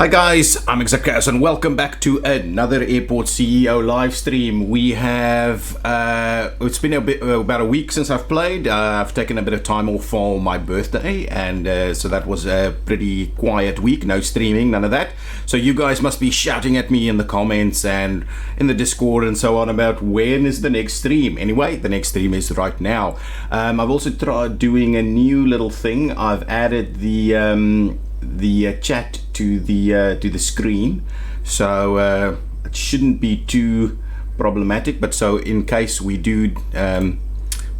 Hi guys, I'm ExactChaos and welcome back to another Airport CEO live stream. We have, it's been about a week since I've played. I've taken a bit of time off for my birthday, and so that was a pretty quiet week, no streaming, none of that. So you guys must be shouting at me in the comments and in the Discord and so on about when is the next stream. Anyway, the next stream is right now. I've also tried doing a new little thing. I've added the chat to the screen, so it shouldn't be too problematic. But so in case we do,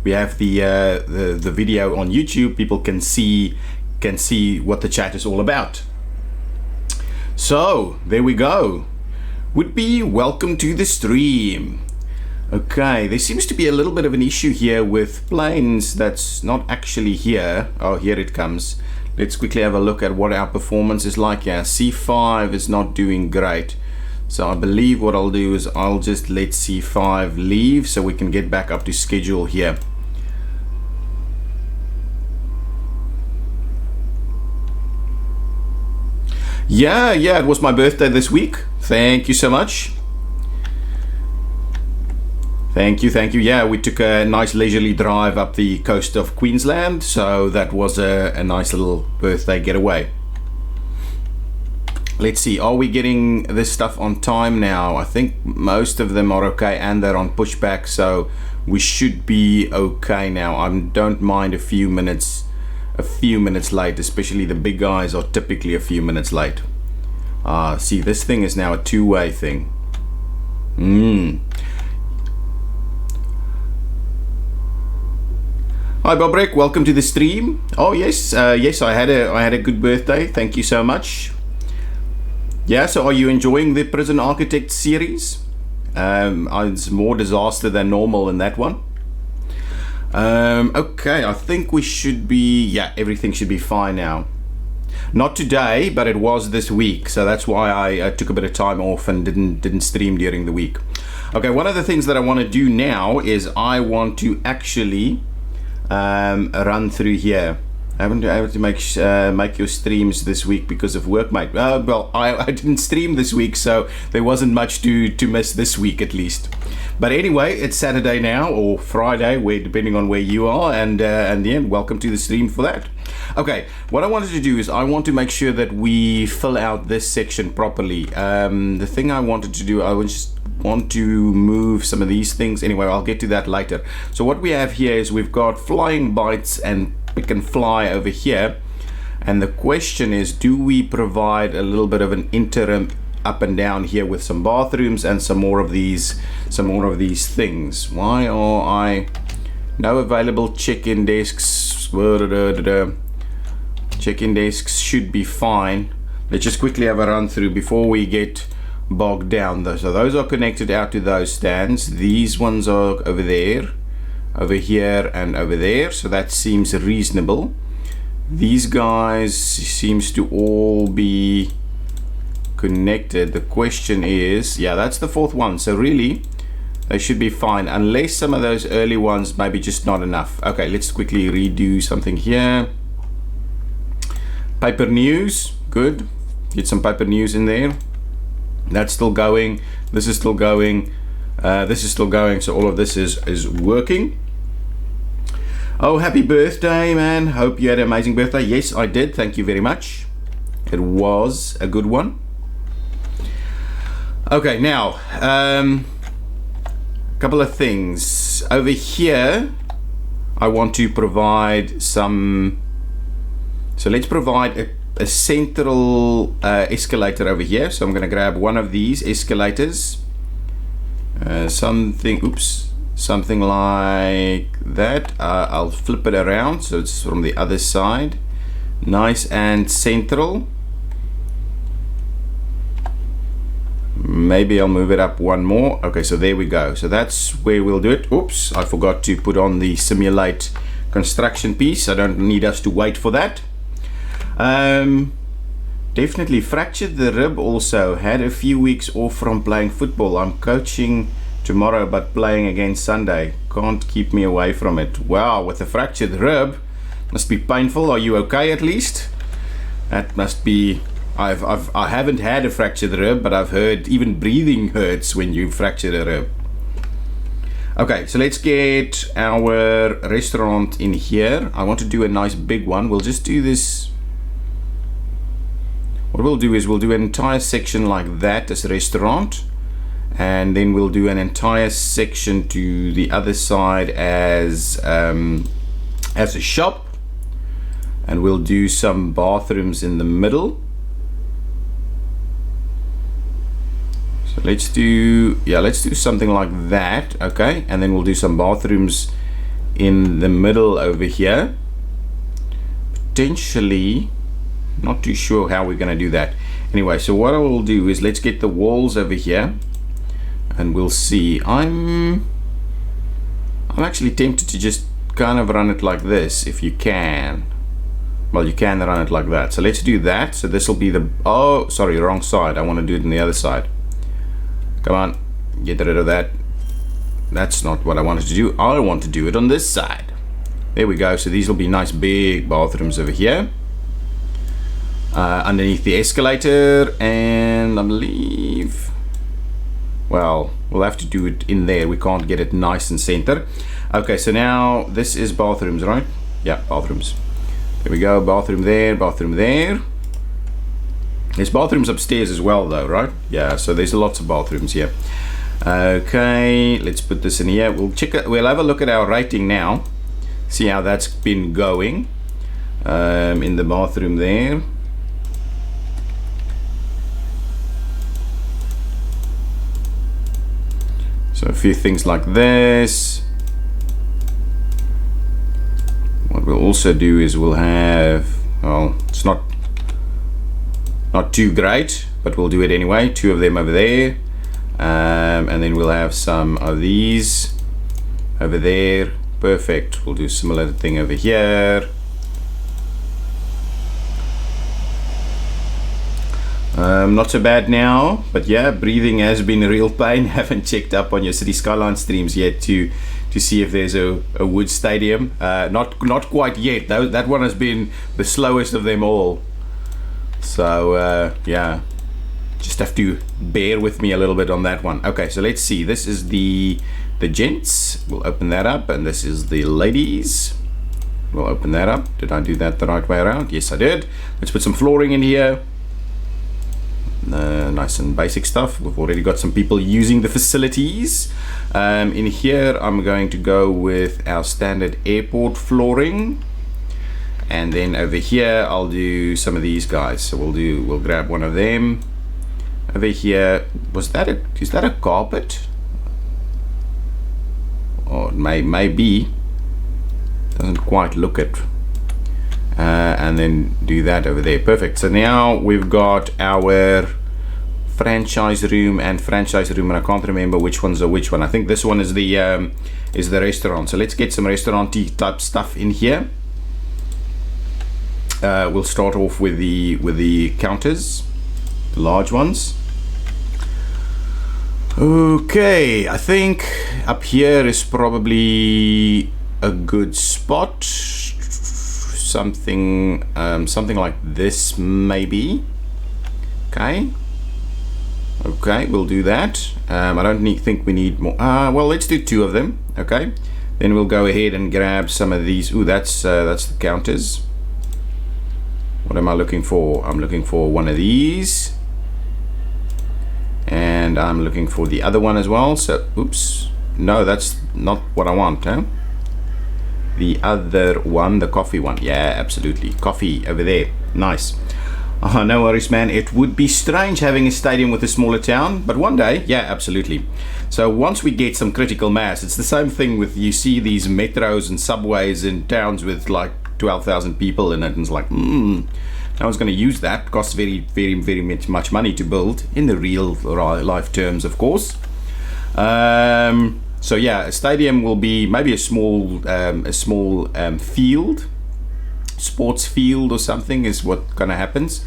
we have the video on YouTube, people can see what the chat is all about. So there we go. Would be welcome to the stream. Okay, there seems to be a little bit of an issue here with planes that's not actually here. Oh, here it comes. Let's quickly have a look at what our performance is like. Yeah, C5 is not doing great. So I believe what I'll do is I'll just let C5 leave so we can get back up to schedule here. Yeah, it was my birthday this week. Thank you so much. Thank you. Yeah, we took a nice leisurely drive up the coast of Queensland, so that was a nice little birthday getaway. Let's see, are we getting this stuff on time now? I think most of them are okay and they're on pushback, so we should be okay now. I don't mind a few minutes late, especially the big guys are typically a few minutes late. See, this thing is now a two-way thing. Hi Bobrick, welcome to the stream. Oh yes, yes, I had a good birthday. Thank you so much. Yeah, so are you enjoying the Prison Architect series? It's more disaster than normal in that one. Okay, I think we should be, yeah, everything should be fine now. Not today, but it was this week, so that's why I took a bit of time off and didn't stream during the week. Okay, one of the things that I want to do now is I want to actually run through here. I haven't been able to make your streams this week because of work, mate. Well, I didn't stream this week, so there wasn't much to miss this week at least. But anyway, it's Saturday now, or Friday, depending on where you are, and yeah, welcome to the stream for that. Okay, what I wanted to do is I want to make sure that we fill out this section properly. The thing I wanted to do, I want to move some of these things. Anyway, I'll get to that later. So what we have here is we've got flying bites and pick and fly over here, and the question is, do we provide a little bit of an interim up and down here with some bathrooms and some more of these things? Why are I no available check-in desks? Check-in desks should be fine. Let's just quickly have a run through before we get bogged down. So those are connected out to those stands. These ones are over there, over here, and over there, so that seems reasonable. These guys seems to all be connected. The question is, yeah, that's the fourth one, so really they should be fine, unless some of those early ones maybe just not enough. Okay, let's quickly redo something here. Paper news, good, get some paper news in there. That's still going, this is still going, this is still going, so all of this is working. Oh, happy birthday, man. Hope you had an amazing birthday. Yes, I did. Thank you very much. It was a good one. Okay, now, a couple of things. Over here, I want to provide some, so let's provide a central escalator over here. So I'm going to grab one of these escalators, something like that. I'll flip it around so it's from the other side, nice and central. Maybe I'll move it up one more. Okay, so there we go. So that's where we'll do it. Oops, I forgot to put on the simulate construction piece. I don't need us to wait for that. Definitely fractured the rib. Also had a few weeks off from playing football. I'm coaching tomorrow but playing again Sunday. Can't keep me away from it. Wow, with a fractured rib, must be painful. Are you okay at least? That must be I haven't had a fractured rib, but I've heard even breathing hurts when you fracture a rib. Okay, so let's get our restaurant in here. I want to do a nice big one. We'll just do this. What we'll do is we'll do an entire section like that as a restaurant, and then we'll do an entire section to the other side as a shop, and we'll do some bathrooms in the middle. So let's do something like that. Okay, and then we'll do some bathrooms in the middle over here. Potentially, not too sure how we're going to do that. Anyway, so what I will do is let's get the walls over here, and we'll see. I'm actually tempted to just kind of run it like this, if you can. Well, you can run it like that. So let's do that. So this will be the, oh, sorry, wrong side. I want to do it on the other side. Come on, get rid of that. That's not what I wanted to do. I want to do it on this side. There we go. So these will be nice big bathrooms over here, underneath the escalator, and I believe, well, we'll have to do it in there. We can't get it nice and center. Okay, so now this is bathrooms, right? Yeah, bathrooms. There we go. Bathroom there, bathroom there. There's bathrooms upstairs as well, though, right? Yeah, so there's lots of bathrooms here. Okay, let's put this in here. We'll check it. We'll have a look at our rating now. See how that's been going in the bathroom there. So a few things like this. What we'll also do is we'll have, well, it's not too great, but we'll do it anyway. 2 of them over there, and then we'll have some of these over there. Perfect. We'll do a similar thing over here. Not so bad now, but yeah, breathing has been a real pain. Haven't checked up on your City Skyline streams yet to see if there's a wood stadium. Not quite yet. That one has been the slowest of them all. So yeah, just have to bear with me a little bit on that one. Okay, so let's see. This is the gents. We'll open that up, and this is the ladies. We'll open that up. Did I do that the right way around? Yes, I did. Let's put some flooring in here. Nice and basic stuff. We've already got some people using the facilities. In here, I'm going to go with our standard airport flooring. And then over here, I'll do some of these guys. So we'll grab one of them. Over here, is that a carpet? Or it may be. Doesn't quite look it. And then do that over there. Perfect. So now we've got our franchise room and franchise room, and I can't remember which ones are which one. I think this one is the restaurant. So let's get some restaurant-y type stuff in here. We'll start off with the counters, the large ones. Okay, I think up here is probably a good spot. Something like this maybe. Okay, we'll do that. I don't think we need more. Well, let's do 2 of them. Okay, then we'll go ahead and grab some of these. Ooh, that's the counters. What am I looking for? I'm looking for one of these, and I'm looking for the other one as well. So, oops, no, that's not what I want, huh? The other one, the coffee one. Yeah, absolutely. Coffee over there. Nice. No worries, man. It would be strange having a stadium with a smaller town, but one day, yeah, absolutely. So once we get some critical mass, it's the same thing with, you see these metros and subways in towns with like 12,000 people in it, and it's like, no one's going to use that. It costs very, very, very much money to build in the real life terms, of course. So yeah, a stadium will be maybe a small field, sports field or something is what kind of happens.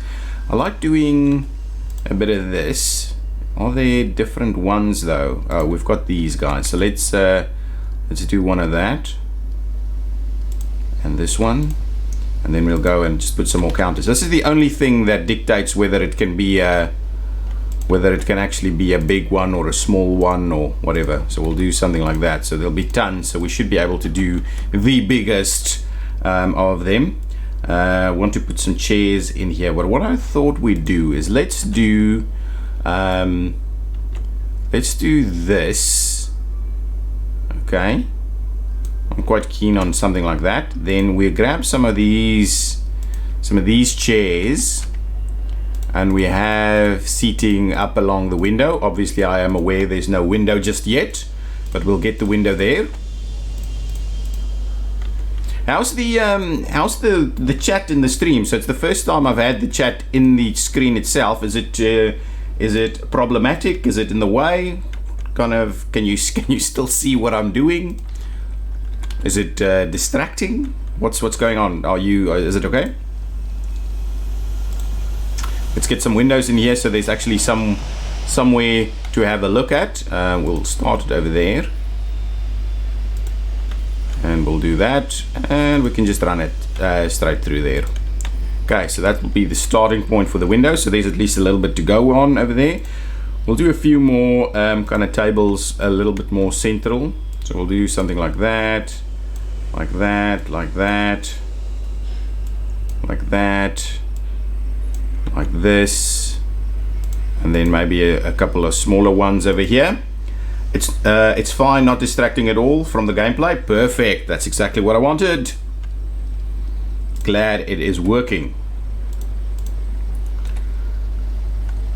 I like doing a bit of this. Are there different ones though? Oh, we've got these guys. So let's do one of that, and this one, and then we'll go and just put some more counters. This is the only thing that dictates whether it can be whether it can actually be a big one or a small one or whatever. So we'll do something like that. So there'll be tons, so we should be able to do the biggest of them. Want to put some chairs in here, but what I thought we'd do is let's do this. Okay, I'm quite keen on something like that. Then we grab some of these chairs, and we have seating up along the window. Obviously I am aware there's no window just yet, but we'll get the window there. How's the chat in the stream? So it's the first time I've had the chat in the screen itself. Is it problematic? Is it in the way? Kind of, can you still see what I'm doing? Is it distracting? What's going on? Is it okay? Let's get some windows in here so there's actually somewhere to have a look at. We'll start it over there, and we'll do that, and we can just run it straight through there. Okay, so that will be the starting point for the window. So there's at least a little bit to go on over there. We'll do a few more kind of tables a little bit more central. So we'll do something like that, like that, like that, like that, like this, and then maybe a couple of smaller ones over here. It's fine, not distracting at all from the gameplay. Perfect, that's exactly what I wanted. Glad it is working.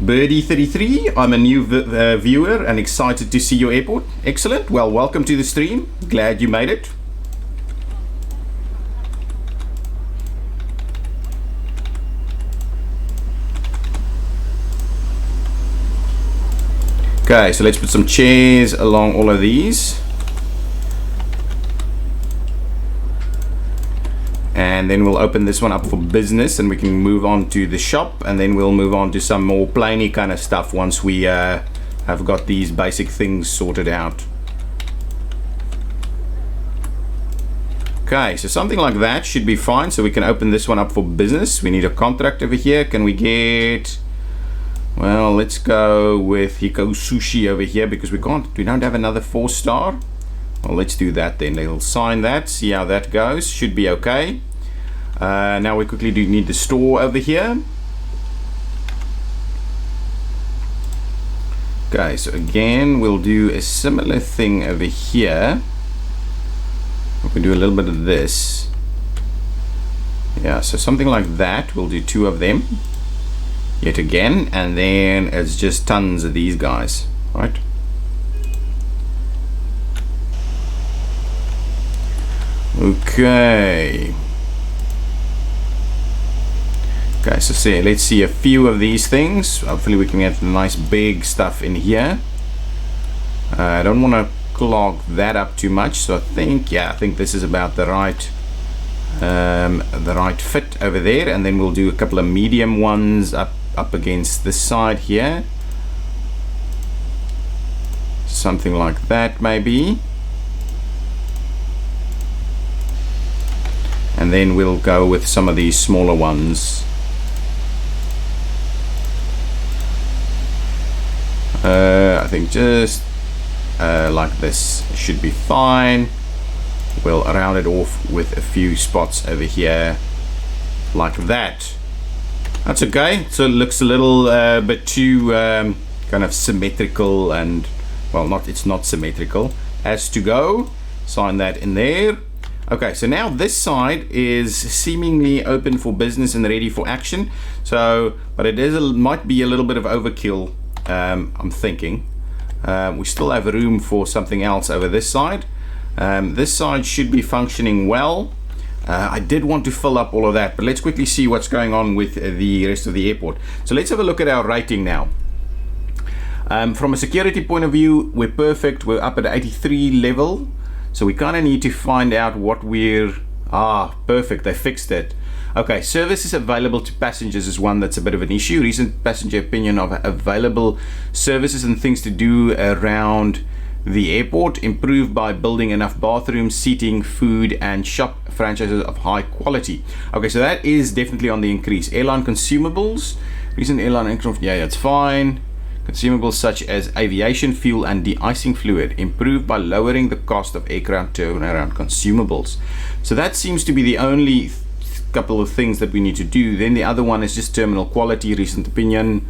Birdie33, I'm a new viewer and excited to see your airport. Excellent, well, welcome to the stream. Glad you made it. Okay, so let's put some chairs along all of these. And then we'll open this one up for business, and we can move on to the shop, and then we'll move on to some more plainy kind of stuff once we have got these basic things sorted out. Okay, so something like that should be fine. So we can open this one up for business. We need a contract over here. Can we get... Well, let's go with Hiko Sushi over here because we don't have another 4-star. Well, let's do that then. They'll sign that, see how that goes. Should be okay. Now we quickly do need the store over here. Okay, so again, we'll do a similar thing over here. We can do a little bit of this. Yeah, so something like that. We'll do 2 of them. Yet again, and then it's just tons of these guys, right? Okay, so let's see a few of these things. Hopefully we can get the nice big stuff in here. I don't want to clog that up too much, so I think this is about the right fit over there, and then we'll do a couple of medium ones up against this side here, something like that maybe, and then we'll go with some of these smaller ones. I think just like this should be fine. We'll round it off with a few spots over here like that. That's okay. So it looks a little bit too kind of symmetrical, and well, it's not symmetrical. As to go, sign that in there. Okay, so now this side is seemingly open for business and ready for action. So, but it might be a little bit of overkill. I'm thinking we still have room for something else over this side. This side should be functioning well. I did want to fill up all of that, but let's quickly see what's going on with the rest of the airport. So let's have a look at our rating now. From a security point of view, we're perfect. We're up at 83 level. So we kind of need to find out what we're... perfect, they fixed it. Okay, services available to passengers is one that's a bit of an issue. Recent passenger opinion of available services and things to do around the airport, improved by building enough bathrooms, seating, food, and shop franchises of high quality. Okay, so that is definitely on the increase. Airline consumables, recent airline aircraft, yeah, that's fine. Consumables such as aviation fuel and de-icing fluid, improved by lowering the cost of aircraft turnaround consumables. So that seems to be the only couple of things that we need to do. Then the other one is just terminal quality, recent opinion.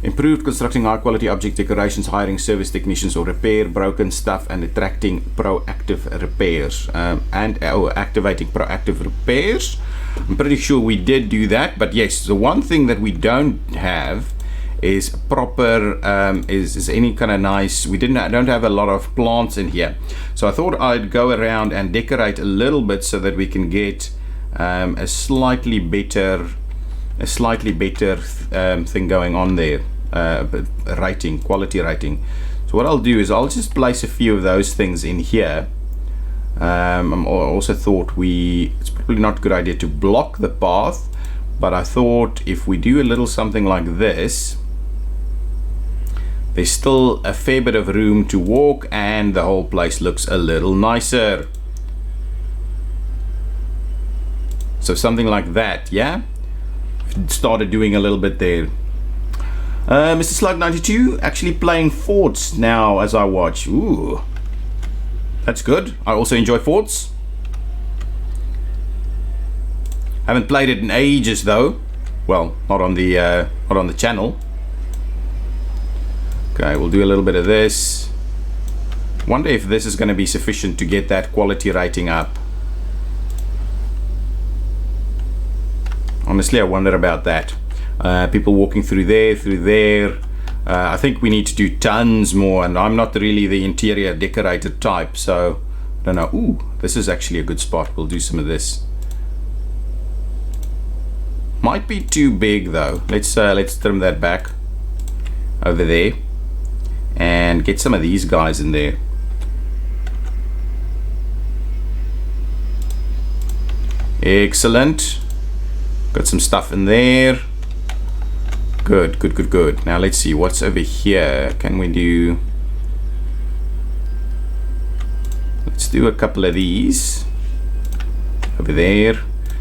Improved constructing high quality object decorations, hiring service technicians or repair broken stuff, and attracting proactive repairs and activating proactive repairs. I'm pretty sure we did do that, but yes, the one thing that we don't have is proper is any kind of nice. We don't have a lot of plants in here, so I thought I'd go around and decorate a little bit so that we can get a slightly better thing going on there, quality rating. So what I'll do is I'll just place a few of those things in here. I also thought it's probably not a good idea to block the path, but I thought if we do a little something like this, there's still a fair bit of room to walk and the whole place looks a little nicer. So something like that, yeah? Started doing a little bit there. Mr. Slug 92 actually playing forts now as I watch. Ooh, that's good. I also enjoy forts. Haven't played it in ages though. Well, not on the channel. Okay, we'll do a little bit of this. Wonder if this is going to be sufficient to get that quality rating up. Honestly, I wonder about that. People walking through there. I think we need to do tons more, and I'm not really the interior decorator type, so I don't know. Ooh, this is actually a good spot. We'll do some of this. Might be too big though. Let's trim that back over there and get some of these guys in there. Excellent. Got some stuff in there. Good. Now let's see what's over here. Can we do? Let's do a couple of these over there.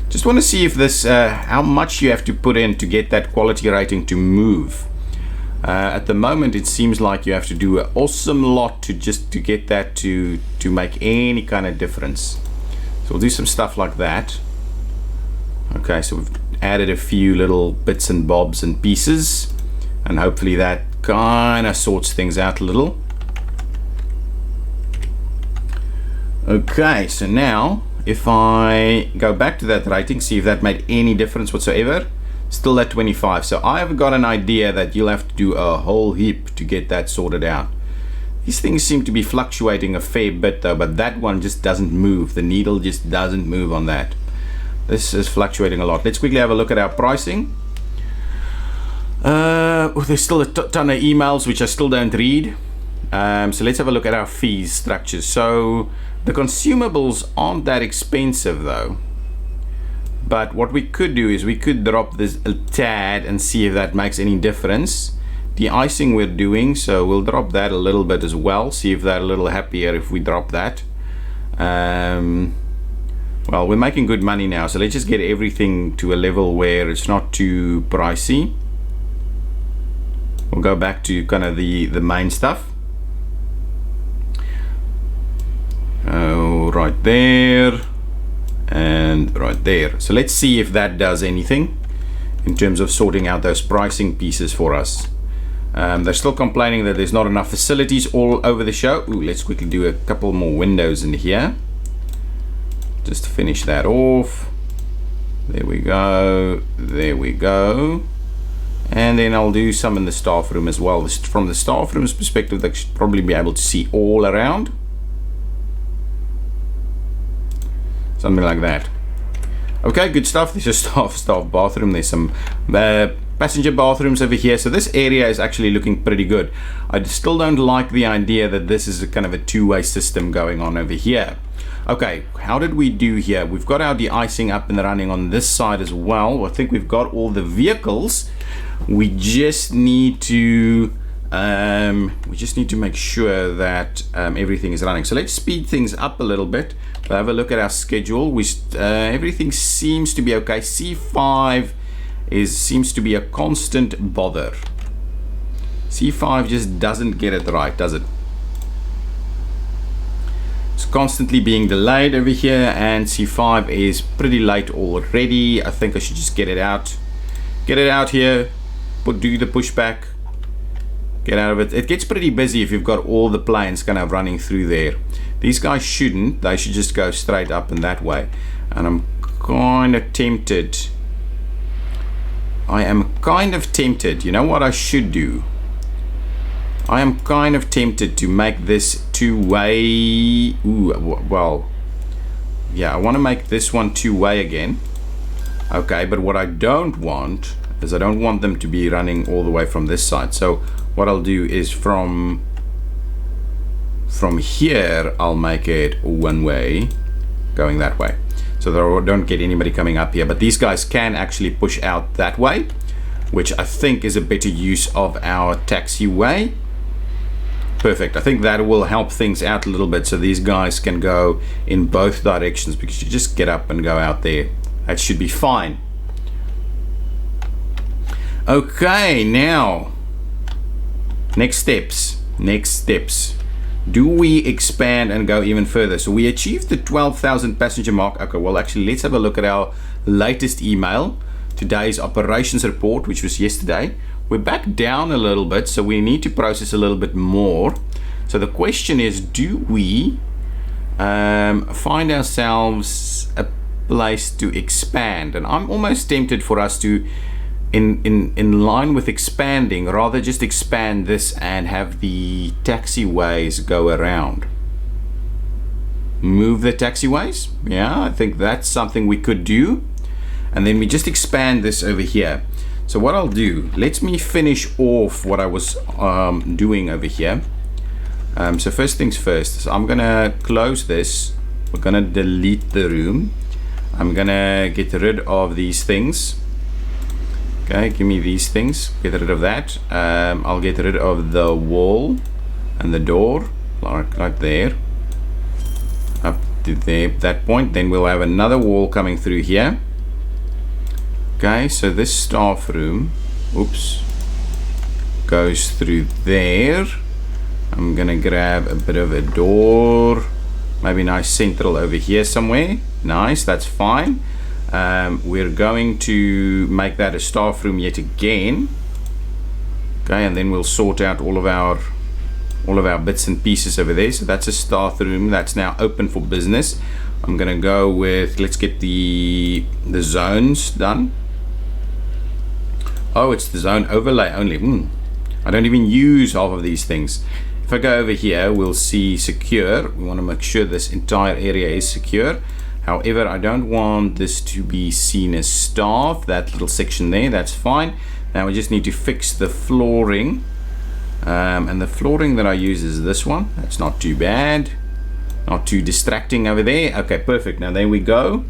Just want to see if this how much you have to put in to get that quality rating to move. At the moment it seems like you have to do an awesome lot to get that to make any kind of difference. So we'll do some stuff like that. Okay, so we've added a few little bits and bobs and pieces, and hopefully that kind of sorts things out a little. Okay, so now if I go back to that rating, see if that made any difference whatsoever. Still at 25. So I've got an idea that you'll have to do a whole heap to get that sorted out. These things seem to be fluctuating a fair bit though, but that one just doesn't move. The needle just doesn't move on that. This is fluctuating a lot. Let's quickly have a look at our pricing. There's still a ton of emails which I still don't read. So let's have a look at our fees structures. So the consumables aren't that expensive though. But what we could do is we could drop this a tad and see if that makes any difference. The icing we're doing, so we'll drop that a little bit as well. See if they're a little happier if we drop that. Well, we're making good money now, so let's just get everything to a level where it's not too pricey. We'll go back to kind of the main stuff. Oh, right there and right there. So let's see if that does anything in terms of sorting out those pricing pieces for us. They're still complaining that there's not enough facilities all over the show. Ooh, let's quickly do a couple more windows in here just to finish that off. There we go, there we go. And then I'll do some in the staff room as well. From the staff room's perspective, they should probably be able to see all around. Something like that. Okay, good stuff. This is staff bathroom. There's some passenger bathrooms over here. So this area is actually looking pretty good. I still don't like the idea that this is a kind of a two-way system going on over here. Okay, how did we do here? We've got our de-icing up and running on this side as well. I think we've got all the vehicles. We just need to We just need to make sure that everything is running. So let's speed things up a little bit. We'll have a look at our schedule. Everything seems to be okay. C5 seems to be a constant bother. C5 just doesn't get it right, does it? It's constantly being delayed over here, and C5 is pretty late already. I think I should just get it out. Get it out here. Do the pushback. Get out of it. It gets pretty busy if you've got all the planes kind of running through there. These guys shouldn't. They should just go straight up and that way. And I'm kind of tempted. I am kind of tempted. You know what I should do? I am kind of tempted to make this two-way. Ooh, well, yeah, I want to make this one two-way again. Okay, but what I don't want is I don't want them to be running all the way from this side. So what I'll do is from here I'll make it one way going that way, so that I don't get anybody coming up here. But these guys can actually push out that way, which I think is a better use of our taxiway. Perfect. I think that will help things out a little bit, so these guys can go in both directions, because you just get up and go out there. That should be fine. Okay, now next steps. Do we expand and go even further? So we achieved the 12,000 passenger mark. Okay, well, actually, let's have a look at our latest email, today's operations report, which was yesterday. We're back down a little bit, so we need to process a little bit more. So the question is, do we find ourselves a place to expand? And I'm almost tempted for us to, in line with expanding, rather just expand this and have the taxiways go around. Move the taxiways. Yeah, I think that's something we could do. And then we just expand this over here. So what I'll do, let me finish off what I was doing over here. So first things first, so I'm gonna close this. We're gonna delete the room. I'm gonna get rid of these things. Okay, give me these things, get rid of that. I'll get rid of the wall and the door, like there, up to there, that point. Then we'll have another wall coming through here. Okay, so this staff room, oops, goes through there. I'm gonna grab a bit of a door, maybe nice central over here somewhere. Nice, that's fine. We're going to make that a staff room yet again. Okay, and then we'll sort out all of our bits and pieces over there. So that's a staff room that's now open for business. I'm gonna go with, let's get the zones done. Oh, it's the zone overlay only. I don't even use half of these things. If I go over here, we'll see secure. We want to make sure this entire area is secure. However, I don't want this to be seen as staff, that little section there. That's fine. Now we just need to fix the flooring. And the flooring that I use is this one. That's not too bad. Not too distracting over there. Okay, perfect. Now there we go.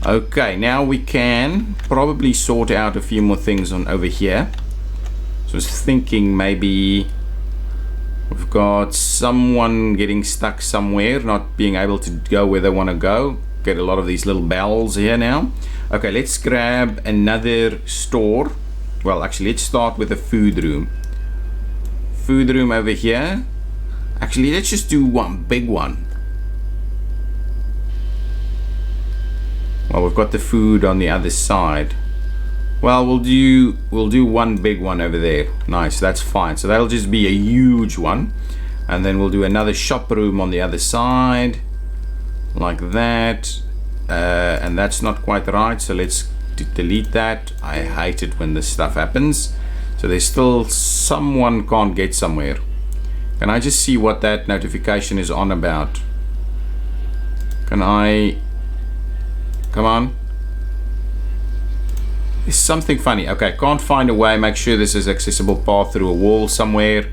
Okay, now we can probably sort out a few more things on over here. So I was thinking maybe we've got someone getting stuck somewhere, not being able to go where they want to go. Get a lot of these little bells here now. Okay, let's grab another store. Well, actually, let's start with a food room. Food room over here. Actually, let's just do one big one. Well, we've got the food on the other side. Well, we'll do one big one over there. Nice, that's fine. So that'll just be a huge one. And then we'll do another shop room on the other side, like that. And that's not quite right, so let's delete that. I hate it when this stuff happens. So there's still someone can't get somewhere. Can I just see what that notification is on about? Can I? Come on. There's something funny. Okay, can't find a way. Make sure this is accessible path through a wall somewhere.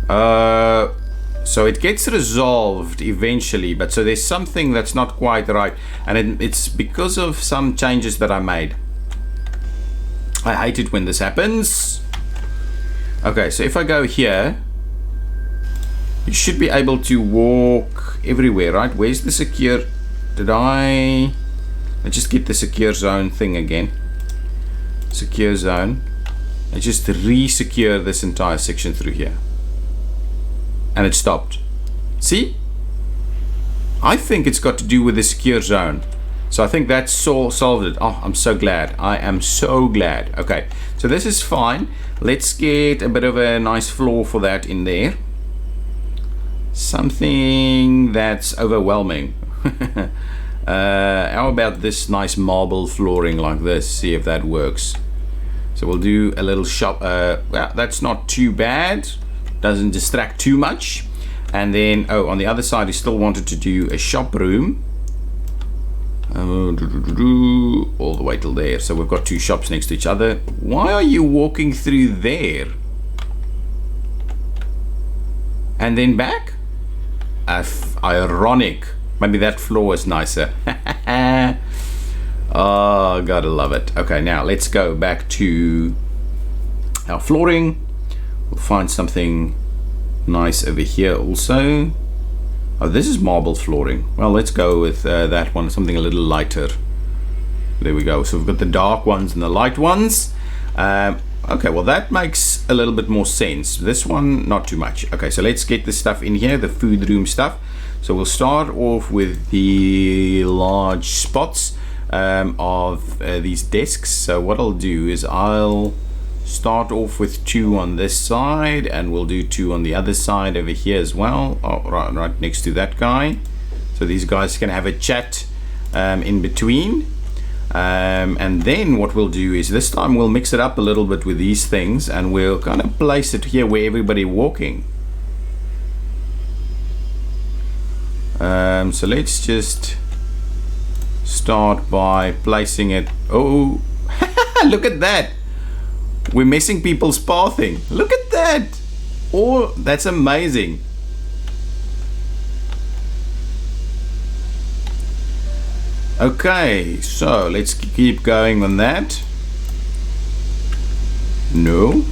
So it gets resolved eventually, but so there's something that's not quite right, and it's because of some changes that I made. I hate it when this happens. Okay, so if I go here, you should be able to walk everywhere, right? Where's the secure? Let's just get the secure zone thing again. Secure zone. I just re-secure this entire section through here. And it stopped. See? I think it's got to do with the secure zone. So I think that solved it. Oh, I'm so glad. I am so glad. Okay, so this is fine. Let's get a bit of a nice floor for that in there. Something that's overwhelming. How about this nice marble flooring like this? See if that works. So we'll do a little shop. Well, that's not too bad. Doesn't distract too much. And then, oh, on the other side, he still wanted to do a shop room. All the way till there. So we've got two shops next to each other. Why are you walking through there? And then back? Ironic. Maybe that floor is nicer. Oh, gotta love it. Okay, now let's go back to our flooring. We'll find something nice over here also. Oh, this is marble flooring. Well, let's go with that one, something a little lighter. There we go. So we've got the dark ones and the light ones. Okay, well that makes a little bit more sense. This one, not too much. Okay, so let's get the stuff in here, the food room stuff. So we'll start off with the large spots of these desks. So what I'll do is I'll start off with 2 on this side, and we'll do 2 on the other side over here as well. Oh, right next to that guy. So these guys can have a chat in between. And then what we'll do is this time we'll mix it up a little bit with these things, and we'll kind of place it here where everybody walking. So let's just start by placing it. Oh, look at that. We're messing people's pathing. Look at that. Oh, that's amazing. Okay, so let's keep going on that. No.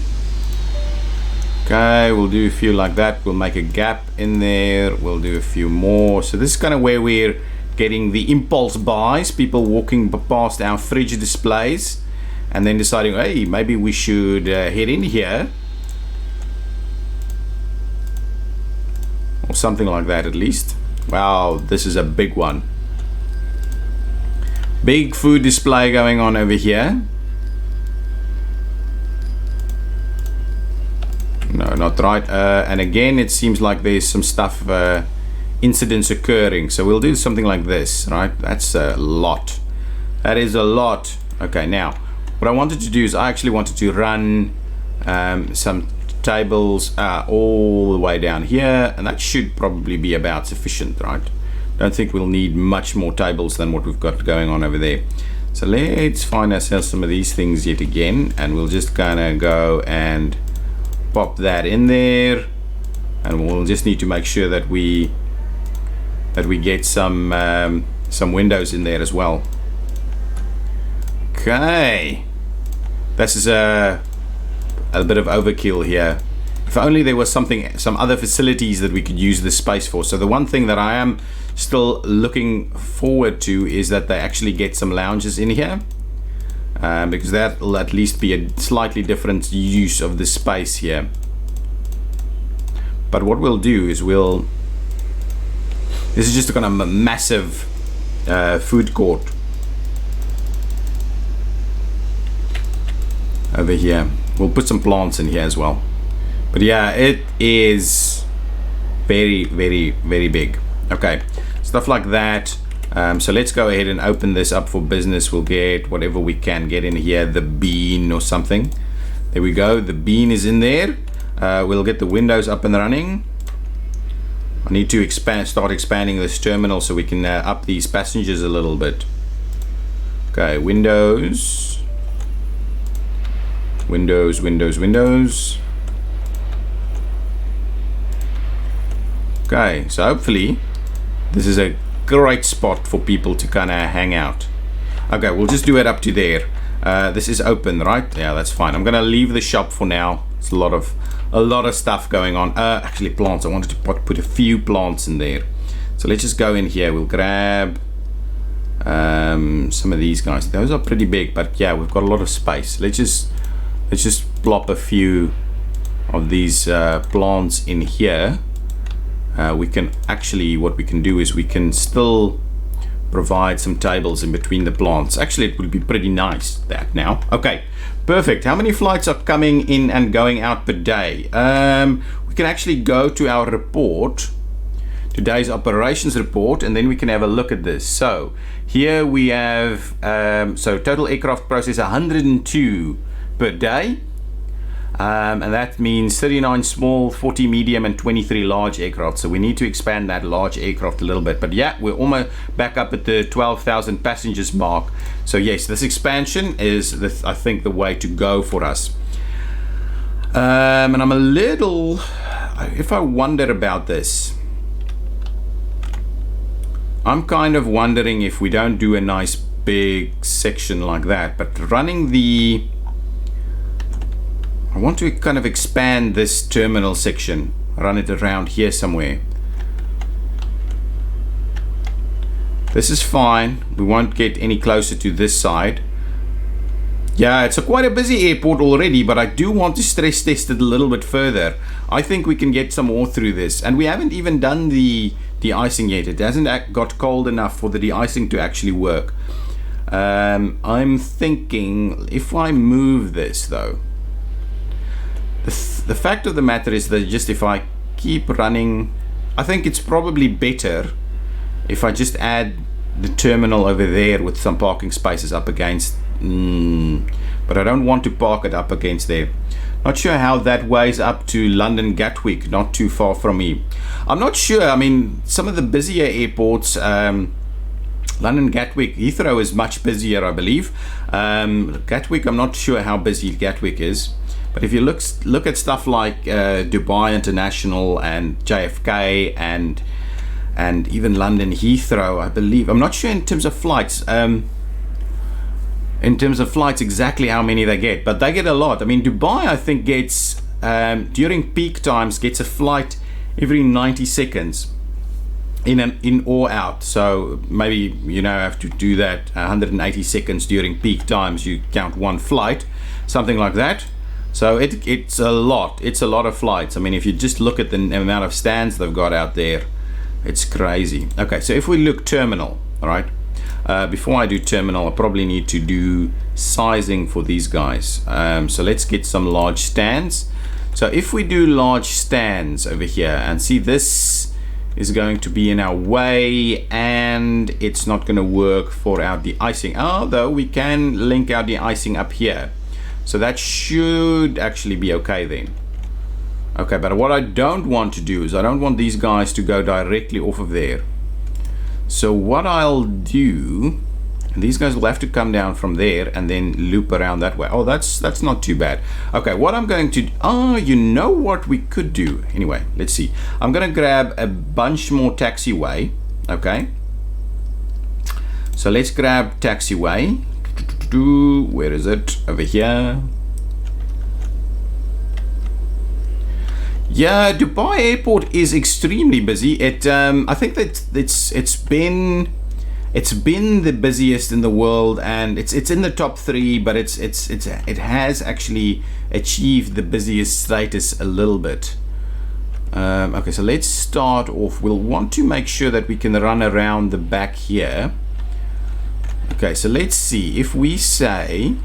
Okay, we'll do a few like that. We'll make a gap in there. We'll do a few more. So this is kind of where we're getting the impulse buys, people walking past our fridge displays and then deciding, hey, maybe we should head in here. Or something like that at least. Wow, this is a big one. Big food display going on over here. No, not right. And again, it seems like there's some stuff, incidents occurring. So we'll do something like this, right? That's a lot. That is a lot. Okay, now, what I wanted to do is I actually wanted to run some tables all the way down here. And that should probably be about sufficient, right? Don't think we'll need much more tables than what we've got going on over there. So let's find ourselves some of these things yet again, and we'll just kind of go and pop that in there, and we'll just need to make sure that we get some windows in there as well. Okay, this is a bit of overkill here. If only there was some other facilities that we could use this space for. So the one thing that I am still looking forward to is that they actually get some lounges in here, because that will at least be a slightly different use of the space here. But what we'll do is this is just a kind of a massive food court over here. We'll put some plants in here as well. But yeah, it is very, very, very big. Okay, stuff like that. So let's go ahead and open this up for business. We'll get whatever we can get in here, the bean or something. There we go, the bean is in there. We'll get the windows up and running. I need to start expanding this terminal so we can up these passengers a little bit. Okay, windows. Windows, windows, windows. Okay, so hopefully this is a great spot for people to kind of hang out. Okay, we'll just do it up to there. This is open, right? Yeah, that's fine. I'm gonna leave the shop for now. It's a lot of stuff going on. Actually, plants. I wanted to put a few plants in there. So let's just go in here. We'll grab some of these guys. Those are pretty big, but yeah, we've got a lot of space. Let's just plop a few of these plants in here. We can actually, what we can do is we can still provide some tables in between the plants. Actually, it would be pretty nice that now. Okay, perfect. How many flights are coming in and going out per day? We can actually go to our report, today's operations report, and then we can have a look at this. So here we have so total aircraft process 102 per day, and that means 39 small, 40 medium, and 23 large aircraft. So we need to expand that large aircraft a little bit, but yeah, we're almost back up at the 12,000 passengers mark. So yes, this expansion is I think the way to go for us. And I'm a little, if I wonder about this, I'm kind of wondering if we don't do a nice big section like that, but running the, I want to kind of expand this terminal section, run it around here somewhere. This is fine. We won't get any closer to this side. Yeah, it's quite a busy airport already, but I do want to stress test it a little bit further. I think we can get some more through this. And we haven't even done the de-icing yet. It hasn't got cold enough for the de-icing to actually work. I'm thinking if I move this though, the fact of the matter is that just if I keep running, I think it's probably better if I just add the terminal over there with some parking spaces up against, but I don't want to park it up against there. Not sure how that weighs up to London Gatwick, not too far from me. I'm not sure. I mean, some of the busier airports, London Gatwick, Heathrow is much busier, I believe. Gatwick, I'm not sure how busy Gatwick is. But if you look at stuff like Dubai International and JFK and even London Heathrow, I believe, I'm not sure in terms of flights. In terms of flights, exactly how many they get, but they get a lot. I mean, Dubai, I think, gets during peak times gets a flight every 90 seconds, in or out. So maybe have to do that 180 seconds during peak times. You count one flight, something like that. So it's a lot. It's a lot of flights. I mean, if you just look at the amount of stands they've got out there, it's crazy. Okay, so if we look terminal, all right. Before I do terminal, I probably need to do sizing for these guys. So let's get some large stands. So if we do large stands over here, and see, this is going to be in our way, and it's not going to work for our de-icing. Although we can link our de-icing up here. So that should actually be okay then. Okay, but what I don't want to do is I don't want these guys to go directly off of there. So what I'll do, these guys will have to come down from there and then loop around that way. Oh, that's not too bad. Okay, what I'm going to, you know what we could do? Anyway, let's see. I'm going to grab a bunch more taxiway. Okay. So let's grab taxiway. Where is it? Over here. Yeah, Dubai Airport is extremely busy. I think that it's been the busiest in the world, and it's in the top 3, but it has actually achieved the busiest status a little bit. Okay, so let's start off. We'll want to make sure that we can run around the back here. Okay, so let's see if we say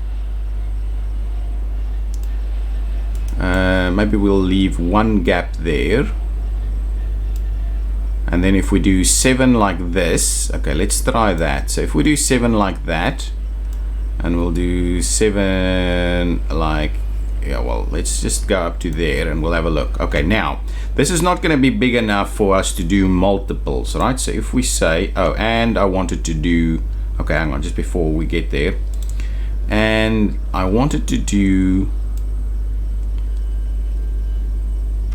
maybe we'll leave one gap there, and then if we do 7 like this, okay, let's try that. So if we do 7 like that, and we'll do 7 like, yeah, well, let's just go up to there and we'll have a look. Okay, now this is not going to be big enough for us to do multiples, right? So if we say, oh, and I wanted to do, okay, hang on, just before we get there, and I wanted to do,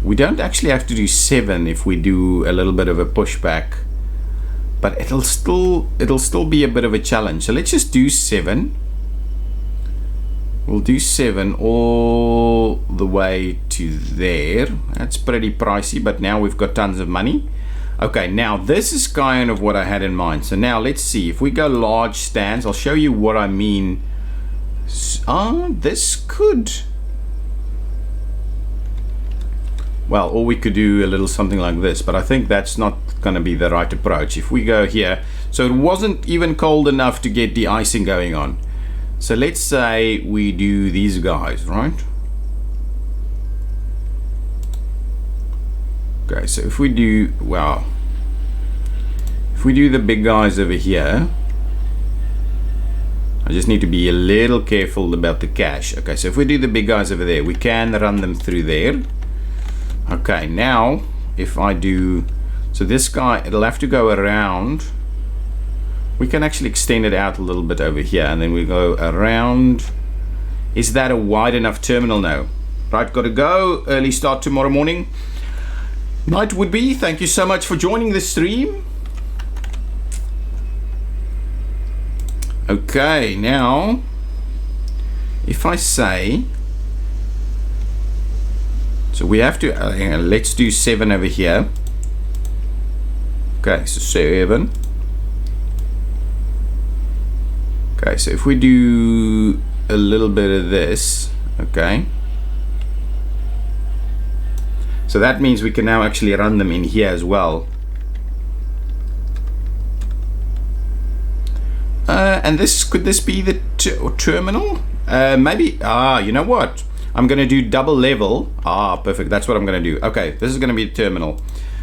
we don't actually have to do 7 if we do a little bit of a pushback, but it'll still be a bit of a challenge. So let's just do 7, We'll do 7 all the way to there. That's pretty pricey, but now we've got tons of money. Okay, now this is kind of what I had in mind. So now let's see. If we go large stands, I'll show you what I mean. This could... Well, or we could do a little something like this, but I think that's not going to be the right approach. If we go here, so it wasn't even cold enough to get de-icing going on. So let's say we do these guys, right? Okay, so if we do, well, if we do the big guys over here, I just need to be a little careful about the cache. Okay, so if we do the big guys over there, we can run them through there. Okay, now if I do, so this guy, it'll have to go around. We can actually extend it out a little bit over here, and then we go around. Is that a wide enough terminal? No. Right, got to go. Early start tomorrow morning. Night would be. Thank you so much for joining the stream. Okay, now if I say, so we have to, let's do 7 over here. Okay, so 7. Okay, so if we do a little bit of this, okay, so that means we can now actually run them in here as well. And this, could this be the terminal? Maybe, you know what? I'm going to do double level. Perfect, that's what I'm going to do. Okay, this is going to be terminal.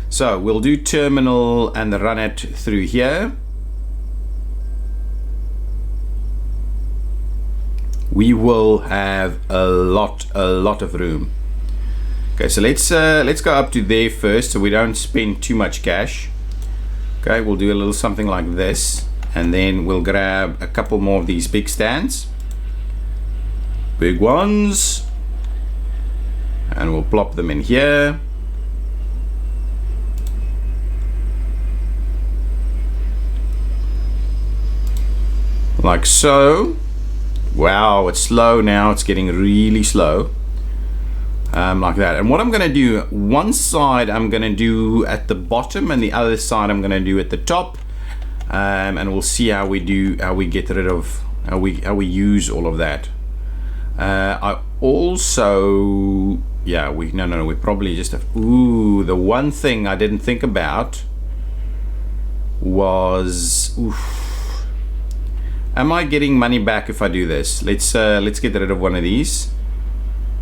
So we'll do terminal and run it through here. We will have a lot of room. Okay, so let's go up to there first, so we don't spend too much cash. Okay, we'll do a little something like this, and then we'll grab a couple more of these big stands, big ones, and we'll plop them in here. Like so. Wow, it's slow now. It's getting really slow. Like that. And what I'm going to do, one side I'm going to do at the bottom, and the other side I'm going to do at the top. And we'll see how we do, how we get rid of, how we use all of that. I also, yeah, we probably just have, the one thing I didn't think about was, am I getting money back if I do this? Let's get rid of one of these.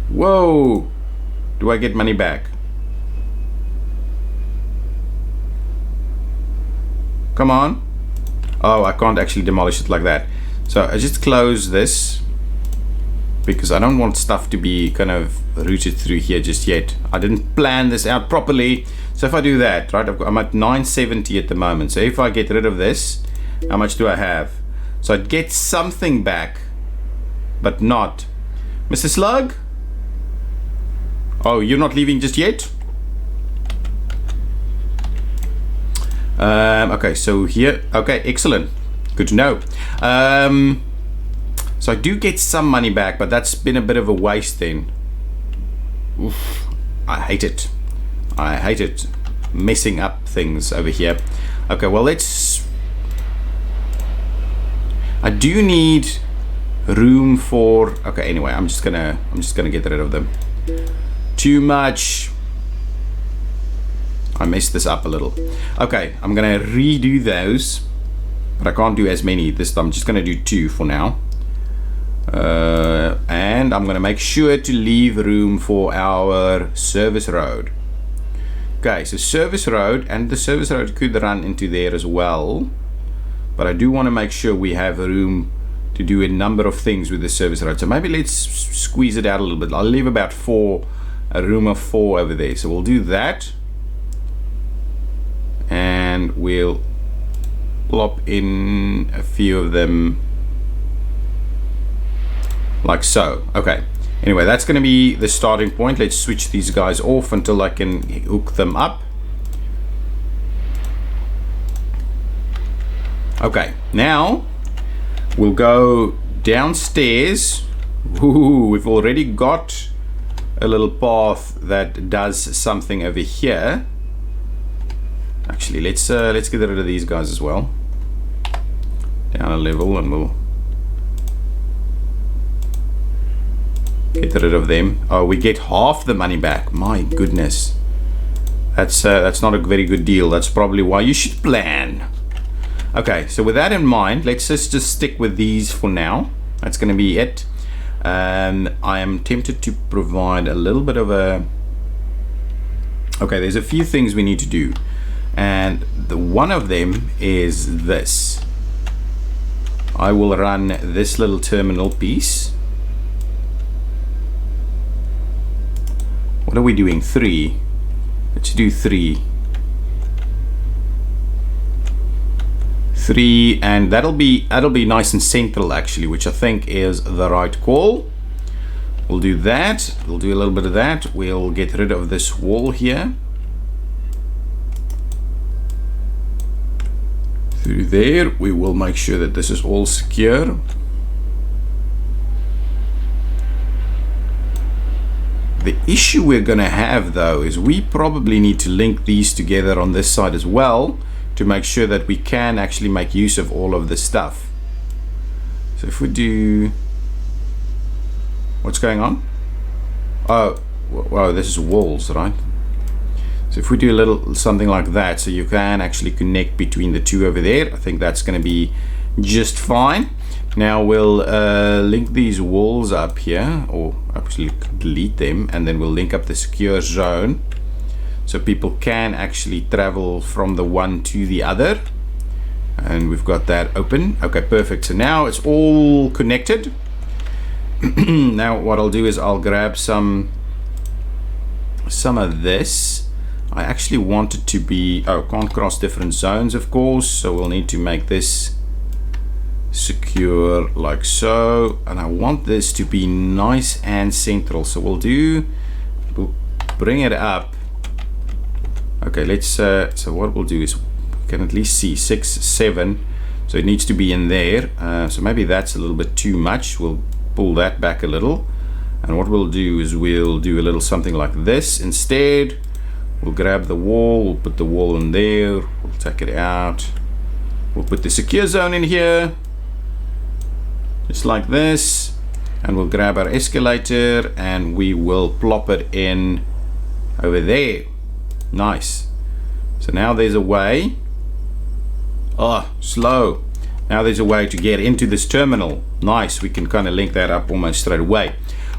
Whoa! Do I get money back? Come on. Oh, I can't actually demolish it like that. So I just close this because I don't want stuff to be kind of routed through here just yet. I didn't plan this out properly. So if I do that, right, I'm at 970 at the moment. So if I get rid of this, how much do I have? So I'd get something back, but not. Mr. Slug? Oh, you're not leaving just yet? Okay, so here, okay, excellent. Good to know. So I do get some money back, but that's been a bit of a waste then. Oof, I hate it. I hate it. Messing up things over here. Okay, well, let's... I do need room for, okay, anyway, I'm just gonna get rid of them. Too much. I messed this up a little. Okay, I'm gonna redo those, but I can't do as many this time. I'm just gonna do 2 for now. And I'm gonna make sure to leave room for our service road. Okay, so service road, and the service road could run into there as well. But I do want to make sure we have room to do a number of things with the service road. So maybe let's squeeze it out a little bit. I'll leave about 4, a room of 4 over there. So we'll do that. And we'll plop in a few of them like so. Okay. Anyway, that's going to be the starting point. Let's switch these guys off until I can hook them up. Okay, now we'll go downstairs Ooh, we've already got a little path that does something over here. Actually, let's get rid of these guys as well. Down a level, and we'll get rid of them. Oh, we get half the money back. My goodness, that's not a very good deal. That's probably why you should plan. Okay, so with that in mind, let's just stick with these for now. That's going to be it. I am tempted to provide a little bit of a... Okay, there's a few things we need to do, and one of them is this. I will run this little terminal piece. What are we doing? 3. Let's do 3. 3, and that'll be nice and central actually, which I think is the right call. We'll do that. We'll do a little bit of that. We'll get rid of this wall here. Through there, we will make sure that this is all secure. The issue we're going to have though is we probably need to link these together on this side as well to make sure that we can actually make use of all of this stuff. So if we do... What's going on? Oh, wow, this is walls, right? So if we do a little something like that, so you can actually connect between the two over there, I think that's going to be just fine. Now we'll link these walls up here, or actually delete them, and then we'll link up the secure zone so people can actually travel from the one to the other. And we've got that open. Okay, perfect. So now it's all connected. Now what I'll do is I'll grab some of this. I actually want it to be, oh, can't cross different zones of course, so we'll need to make this secure like so, and I want this to be nice and central, so we'll bring it up. Okay, let's so what we'll do is we can at least see 6, 7, so it needs to be in there. So maybe that's a little bit too much. We'll pull that back a little, and what we'll do is we'll do a little something like this instead. We'll grab the wall, we'll put the wall in there, we'll take it out, we'll put the secure zone in here just like this, and we'll grab our escalator and we will plop it in over there. Nice. So now there's a way. Oh, slow. Now there's a way to get into this terminal. Nice. We can kind of link that up almost straight away.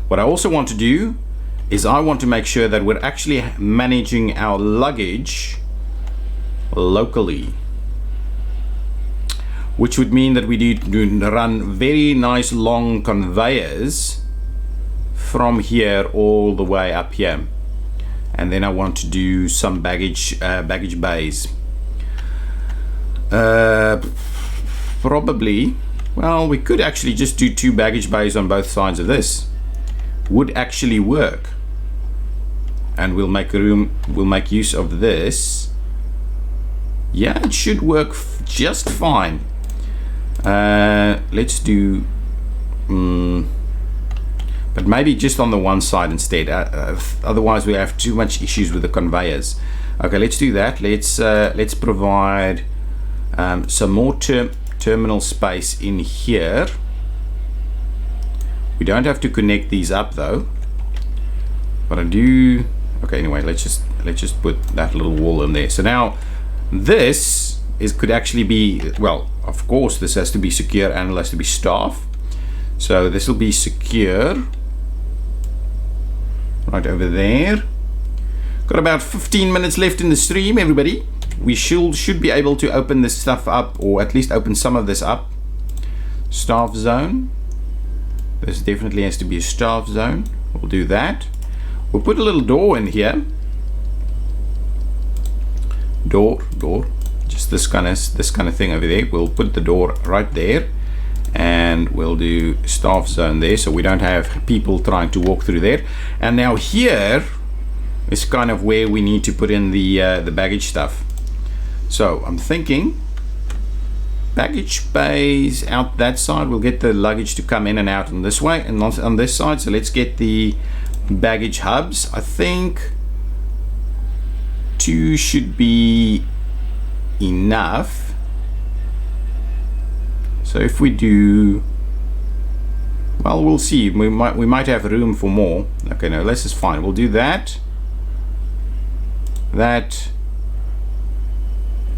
What I also want to do is I want to make sure that we're actually managing our luggage locally, which would mean that we need to run very nice long conveyors from here all the way up here. And then I want to do some baggage bays. Probably, well, we could actually just do 2 baggage bays on both sides of this. Would actually work. And we'll make room, we'll make use of this. Yeah, it should work just fine. Let's do but maybe just on the one side instead. Otherwise we have too much issues with the conveyors. Okay, let's do that. Let's provide some more terminal space in here. We don't have to connect these up though, but I do. Okay, anyway, let's just put that little wall in there. So now this could actually be, well, of course this has to be secure and it has to be staff. So this will be secure right over there. Got about 15 minutes left in the stream, everybody. We should be able to open this stuff up, or at least open some of this up. Staff zone. This definitely has to be a staff zone. We'll do that. We'll put a little door in here. Door. Just this kind of thing over there. We'll put the door right there, and we'll do staff zone there, so we don't have people trying to walk through there. And now here is kind of where we need to put in the baggage stuff. So I'm thinking baggage bays out that side. We'll get the luggage to come in and out on this way and not on this side. So let's get the baggage hubs. I think 2 should be enough. So if we do, well, we'll see. We might have room for more. Okay, no, this is fine. We'll do that,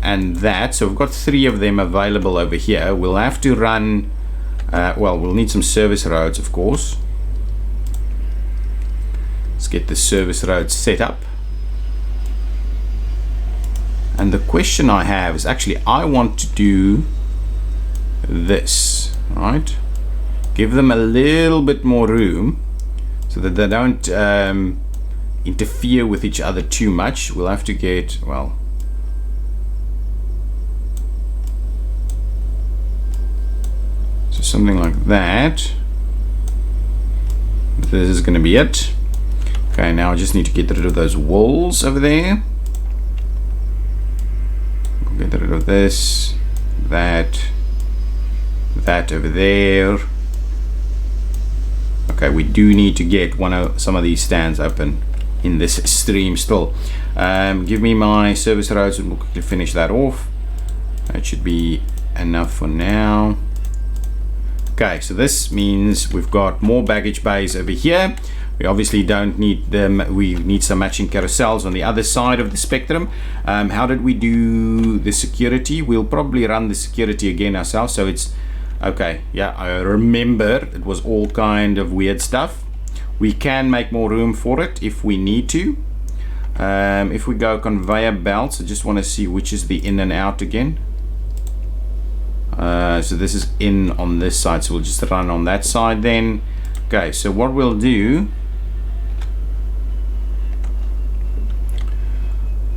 and that. So we've got 3 of them available over here. We'll have to run, well, we'll need some service roads, of course. Let's get the service roads set up. And the question I have is, actually, I want to do this, right? Give them a little bit more room so that they don't interfere with each other too much. We'll have to get, well, so something like that. This is going to be it. Okay, now I just need to get rid of those walls over there. We'll get rid of this, that over there. Okay, we do need to get some of these stands open in this stream still. Give me my service roads and we'll quickly finish that off. That should be enough for now. Okay, so this means we've got more baggage bays over here. We obviously don't need them. We need some matching carousels on the other side of the spectrum. How did we do the security? We'll probably run the security again ourselves. So it's okay. Yeah, I remember it was all kind of weird stuff. We can make more room for it if we need to. If we go conveyor belts, I just want to see which is the in and out again. So this is in on this side, so we'll just run on that side then. Okay, so what we'll do,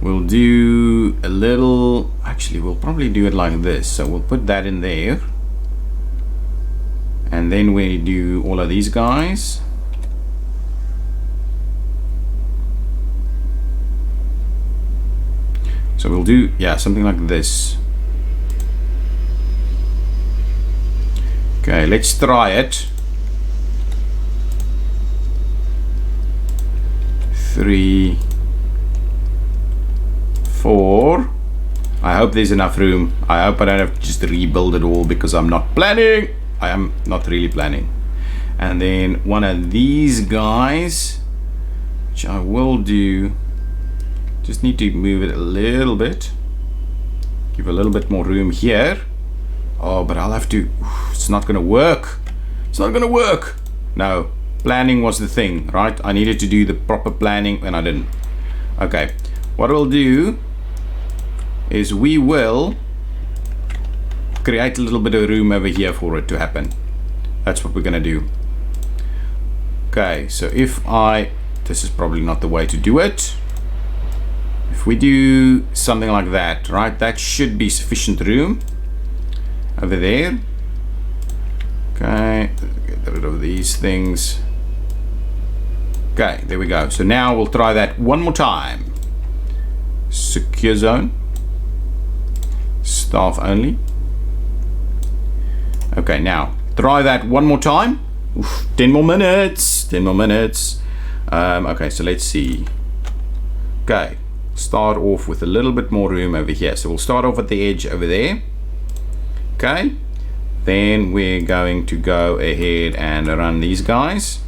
we'll do a little, actually we'll probably do it like this. So we'll put that in there, and then we do all of these guys. So we'll do, yeah, something like this. Okay, let's try it. 3, 4. I hope there's enough room. I hope I don't have to just rebuild it all because I'm not planning. I am not really planning. And then one of these guys, which I will do. Just need to move it a little bit. Give a little bit more room here. Oh, but I'll have to. It's not gonna work. It's not gonna work. No, planning was the thing, right? I needed to do the proper planning and I didn't. Okay, what we'll do is we will create a little bit of room over here for it to happen. That's what we're gonna do. Okay, so if this is probably not the way to do it. If we do something like that, right? That should be sufficient room over there. Okay, get rid of these things. Okay, there we go. So now we'll try that one more time. Secure zone. Staff only. Okay, now try that one more time. Oof, 10 more minutes. 10 more minutes. Okay, so let's see. Okay, start off with a little bit more room over here. So we'll start off at the edge over there. Okay, then we're going to go ahead and run these guys.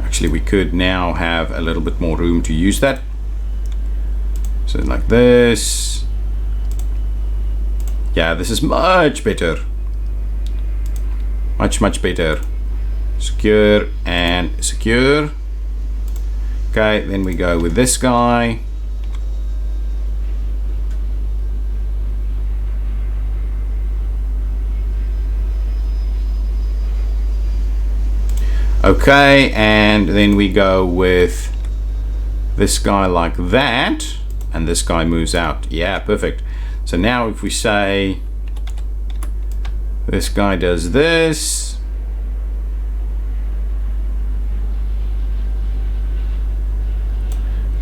Actually, we could now have a little bit more room to use that. So like this. Yeah, this is much better. Much better. Secure and secure. Okay, then we go with this guy. Okay, and then we go with this guy like that, and this guy moves out. Yeah, perfect. So now if we say this guy does this,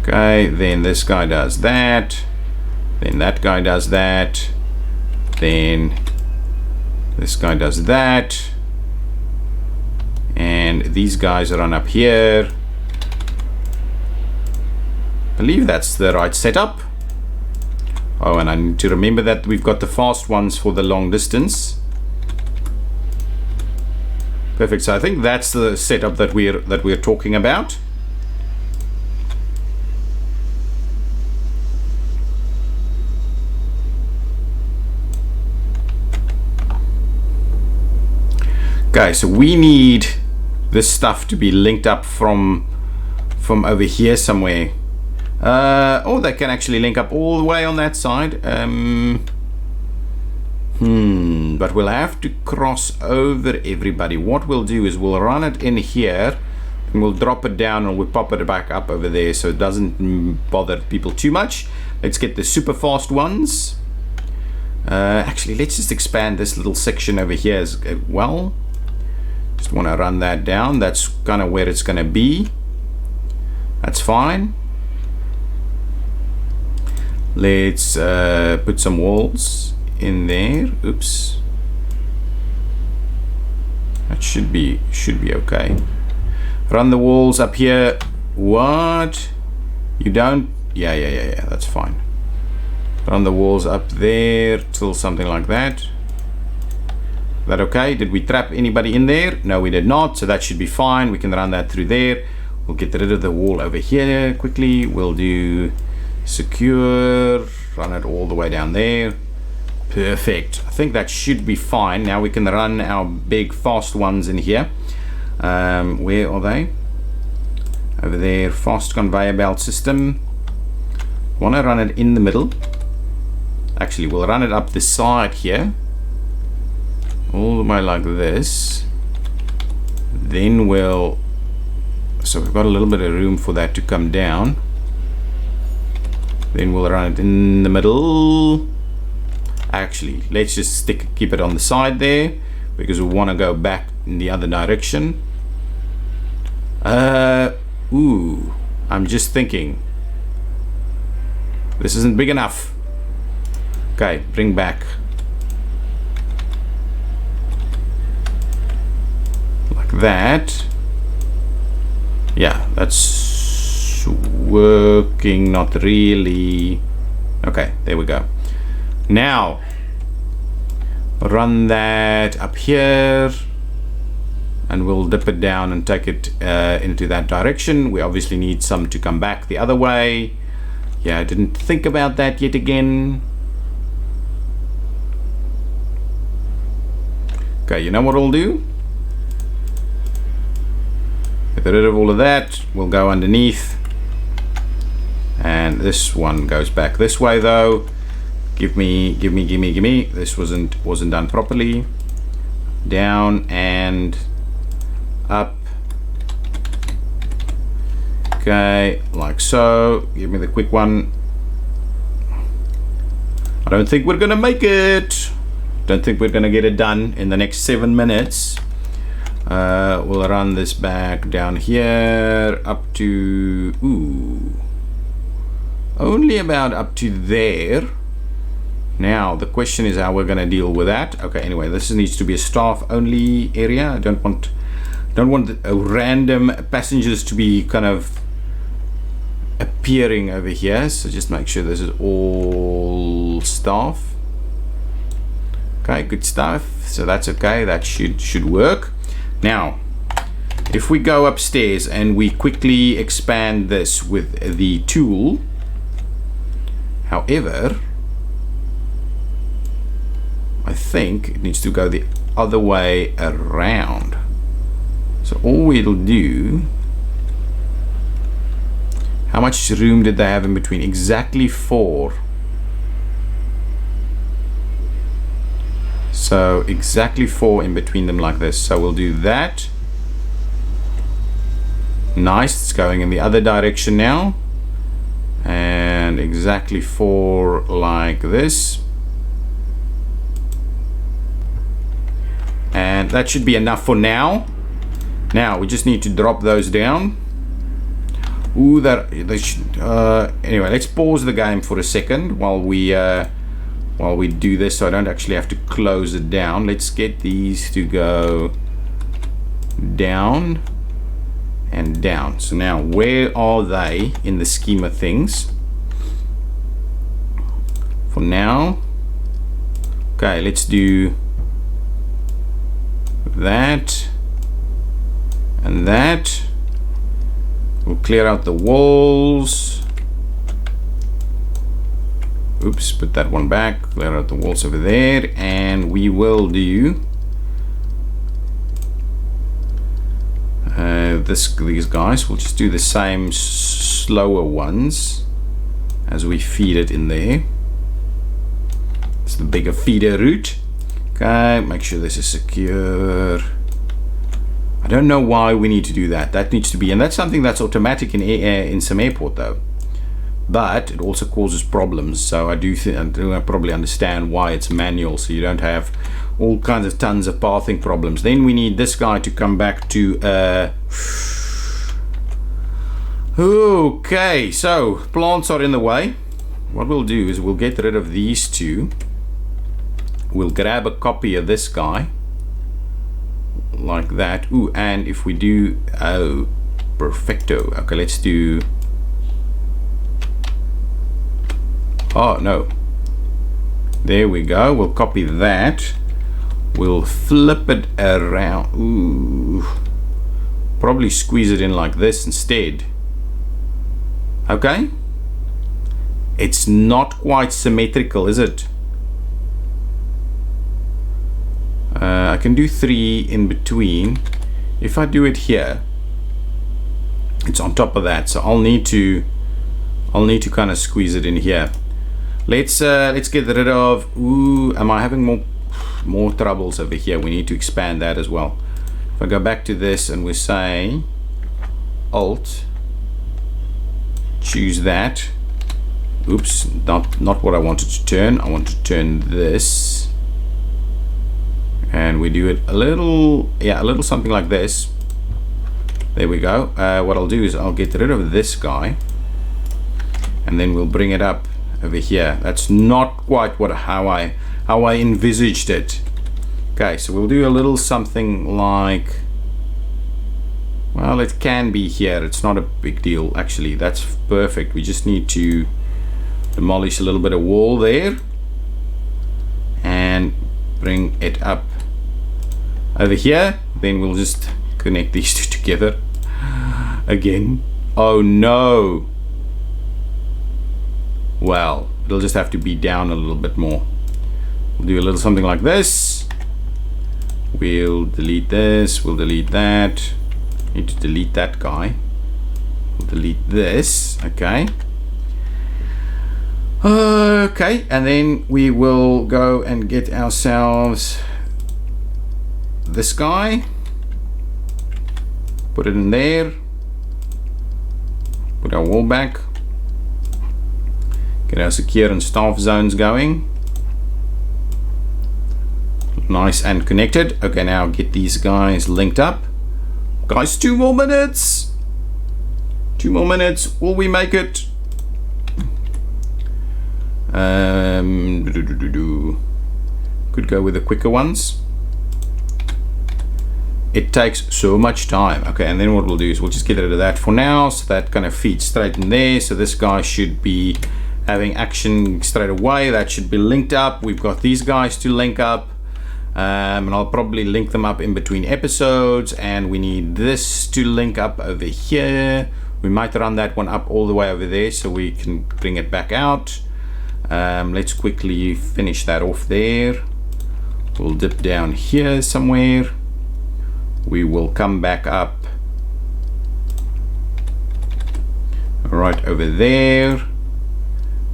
okay, then this guy does that, Then that guy does that. Then this guy does that. And these guys run up here. I believe that's the right setup. Oh, and I need to remember that we've got the fast ones for the long distance. Perfect. So I think that's the setup that we're talking about. Okay, so we need this stuff to be linked up from over here somewhere. Or they can actually link up all the way on that side. But we'll have to cross over everybody. What we'll do is we'll run it in here and we'll drop it down and we'll pop it back up over there so it doesn't bother people too much. Let's get the super fast ones. Actually, let's just expand this little section over here as well. Just want to run that down. That's kind of where it's going to be. That's fine. Let's put some walls in there. Oops. That should be okay. Run the walls up here. What? You don't? Yeah. That's fine. Run the walls up there till something like that. That okay? Did we trap anybody in there? No, we did not. So that should be fine. We can run that through there. We'll get rid of the wall over here quickly. We'll do secure. Run it all the way down there. Perfect. I think that should be fine. Now we can run our big fast ones in here. Where are they? Over there. Fast conveyor belt system. Want to run it in the middle. Actually, we'll run it up the side here. All the way like this. Then we'll... So we've got a little bit of room for that to come down. Then we'll run it in the middle. Actually, let's just keep it on the side there because we want to go back in the other direction. Ooh, I'm just thinking. This isn't big enough. Okay, bring back. Like that. Yeah, that's working, not really. Okay, there we go. Now, run that up here and we'll dip it down and take it into that direction. We obviously need some to come back the other way. Yeah, I didn't think about that yet again. Okay, you know what we'll do? Get rid of all of that. We'll go underneath. And this one goes back this way though. Give me. This wasn't done properly. Down and up. Okay, like so. Give me the quick one. I don't think we're gonna make it. Don't think we're gonna get it done in the next 7 minutes. We'll run this back down here up to only about up to there. Now the question is how we're going to deal with that. Okay, anyway, this needs to be a staff only area. I don't want random passengers to be kind of appearing over here, so just make sure this is all staff. Okay, good stuff. So that's okay, that should work. Now if we go upstairs and we quickly expand this with the tool, however, I think it needs to go the other way around. So all we'll do, how much room did they have in between? Exactly 4. So exactly 4 in between them like this. So we'll do that. Nice, it's going in the other direction now. And exactly 4 like this. And that should be enough for now. Now we just need to drop those down. Ooh, anyway, let's pause the game for a second while we do this, so I don't actually have to close it down. Let's get these to go down and down. So now, where are they in the scheme of things? For now, okay, let's do that and that. We'll clear out the walls. Oops, put that one back. Clear out the walls over there, and we will do these guys. We'll just do the same slower ones as we feed it in there. It's the bigger feeder route. Okay, make sure this is secure. I don't know why we need to do that. That needs to be, and that's something that's automatic in some airport though. But it also causes problems. So I do probably understand why it's manual, so you don't have all kinds of tons of pathing problems. Then we need this guy to come back to. Okay, so plants are in the way. What we'll do is we'll get rid of these two. We'll grab a copy of this guy. Like that. Ooh, and if we do, oh, perfecto. Okay, let's do, oh no, there we go. We'll copy that, we'll flip it around. Ooh, probably squeeze it in like this instead. Okay, it's not quite symmetrical, is it? I can do 3 in between. If I do it here, it's on top of that, so I'll need to kind of squeeze it in here. Let's get rid of, ooh, am I having more troubles over here? We need to expand that as well. If I go back to this and we say Alt, choose that. Oops, not what I wanted to turn. I want to turn this. And we do it a little something like this. There we go. What I'll do is I'll get rid of this guy, and then we'll bring it up over here. That's not quite how I envisaged it. Okay, so we'll do a little something like, well, it can be here. It's not a big deal actually. That's perfect. We just need to demolish a little bit of wall there and bring it up over here. Then we'll just connect these two together again. Oh no, well, it'll just have to be down a little bit more. We'll do a little something like this. We'll delete this, we'll delete that. Need to delete that guy. We'll delete this. Okay, and then we will go and get ourselves this guy, put it in there, put our wall back, get our secure and staff zones going, nice and connected. Okay, now get these guys linked up. Guys, 2 more minutes, 2 more minutes, will we make it? Could go with the quicker ones. It takes so much time. Okay, and then what we'll do is we'll just get rid of that for now, so that kind of feeds straight in there. So this guy should be having action straight away. That should be linked up. We've got these guys to link up, and I'll probably link them up in between episodes. And we need this to link up over here. We might run that one up all the way over there so we can bring it back out. Let's quickly finish that off there. We'll dip down here somewhere. We will come back up right over there.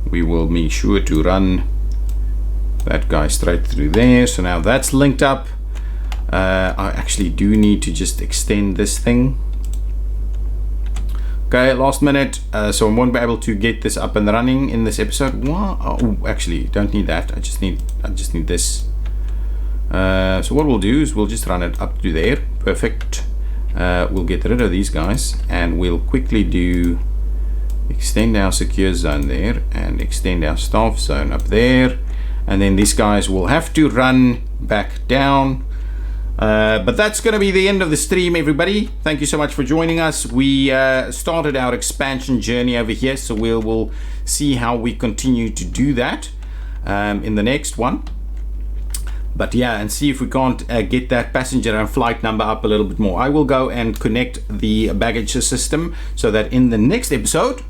We will make sure to run that guy straight through there. So now that's linked up. I actually do need to just extend this thing. Okay, last minute, so I won't be able to get this up and running in this episode. What? Oh, actually, don't need that. I just need this. So what we'll do is we'll just run it up to there. Perfect. We'll get rid of these guys, and we'll quickly do extend our secure zone there, and extend our staff zone up there, and then these guys will have to run back down. But that's going to be the end of the stream, everybody. Thank you so much for joining us. We started our expansion journey over here, so we'll see how we continue to do that in the next one. But yeah, and see if we can't get that passenger and flight number up a little bit more. I will go and connect the baggage system so that in the next episode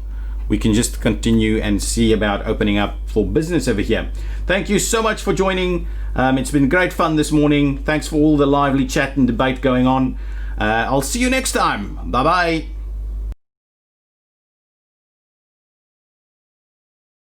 we can just continue and see about opening up for business over here. Thank you so much for joining. It's been great fun this morning. Thanks for all the lively chat and debate going on. I'll see you next time. Bye bye.